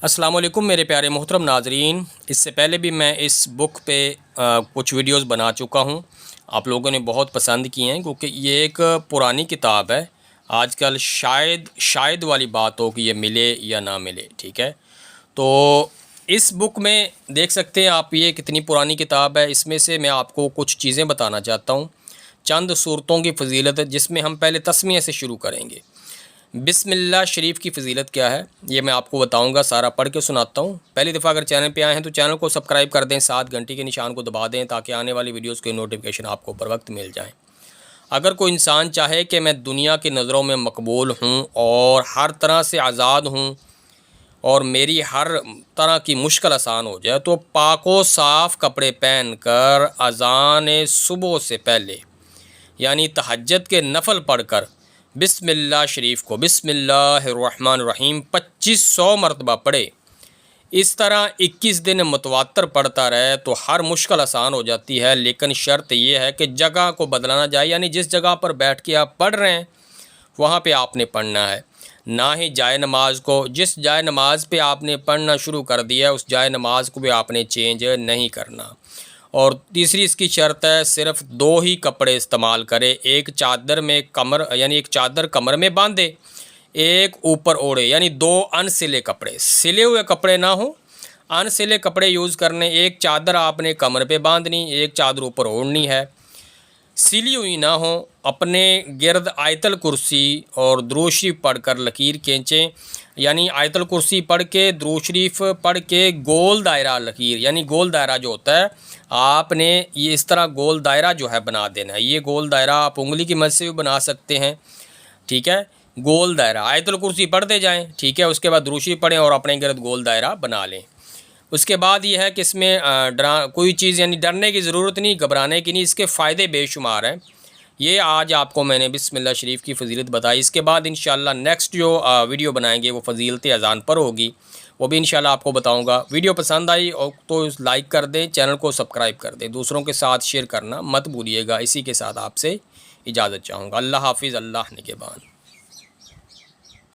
अस्सलाम वालेकुम मेरे प्यारे मोहतरम नाजरीन। इससे पहले भी मैं इस बुक पे कुछ वीडियोस बना चुका हूँ। आप लोगों ने बहुत पसंद किए हैं क्योंकि ये एक पुरानी किताब है। आजकल शायद वाली बात हो कि ये मिले या ना मिले। ठीक है, तो इस बुक में देख सकते हैं आप ये कितनी पुरानी किताब है। इसमें से मैं आपको कुछ चीज़ें बताना चाहता हूँ, चंद सूरतों की फ़जीलत, जिसमें हम पहले तस्मीह से शुरू करेंगे। बिस्मिल्लाह शरीफ की फ़जीलत क्या है ये मैं आपको बताऊंगा, सारा पढ़ के सुनाता हूँ। पहली दफ़ा अगर चैनल पे आए हैं तो चैनल को सब्सक्राइब कर दें, साथ घंटी के निशान को दबा दें ताकि आने वाली वीडियोस के नोटिफिकेशन आपको बर वक्त मिल जाएं। अगर कोई इंसान चाहे कि मैं दुनिया की नज़रों में मकबूल हूँ और हर तरह से आज़ाद हूँ और मेरी हर तरह की मुश्किल आसान हो जाए, तो पाको साफ़ कपड़े पहन कर अज़ान सुबह से पहले यानी तहज्जुद के नफल पढ़कर बिस्मिल्लाह शरीफ को बिस्मिल्लाहिर्रहमानिर्रहीम 2500 मरतबा पढ़े। इस तरह 21 दिन मुतवातर पढ़ता रहे तो हर मुश्किल आसान हो जाती है। लेकिन शर्त यह है कि जगह को बदलाना जाए, यानी जिस जगह पर बैठ के आप पढ़ रहे हैं वहाँ पे आपने पढ़ना है, ना ही जाए नमाज को। जिस जाए नमाज पे आपने पढ़ना शुरू कर दिया उस जाए नमाज को भी आपने चेंज नहीं करना। और तीसरी इसकी शर्त है, सिर्फ 2 ही कपड़े इस्तेमाल करे। एक चादर में कमर यानी एक चादर कमर में बांधे, एक ऊपर ओढ़े, यानी 2 अनसिले कपड़े, सिले हुए कपड़े ना हो, अनसिले कपड़े यूज़ करने। एक चादर आपने कमर पे बांधनी, एक चादर ऊपर ओढ़नी है, सिली हुई ना हो। अपने गिर्द आयतल कुर्सी और दुरूद शरीफ पढ़ कर लकीर खींचें, यानी आयतल कुर्सी पढ़ के दुरूद शरीफ पढ़ के गोल दायरा लकीर, यानी गोल दायरा जो होता है आपने ये इस तरह गोल दायरा जो है बना देना है। ये गोल दायरा आप उंगली की मदद से भी बना सकते हैं। ठीक है, गोल दायरा आयतल कुर्सी पढ़ते जाएं। ठीक है, उसके बाद दुरूद शरीफ पढ़ें और अपने गिर्द गोल दायरा बना लें। उसके बाद ये है कि इसमें कोई चीज़ यानी डरने की ज़रूरत नहीं, घबराने की नहीं। इसके फ़ायदे बेशुमार हैं। ये आज आपको मैंने बिस्मिल्लाह शरीफ की फ़जीलत बताई। इसके बाद इंशाअल्लाह नेक्स्ट जो वीडियो बनाएंगे वो फ़जीलत अज़ान पर होगी, वो भी इंशाअल्लाह आपको बताऊंगा। वीडियो पसंद आई और तो लाइक कर दें, चैनल को सब्सक्राइब कर दें, दूसरों के साथ शेयर करना मत भूलिएगा। इसी के साथ आपसे इजाज़त चाहूँगा। अल्लाह हाफिज़, अल्लाह निगहबान।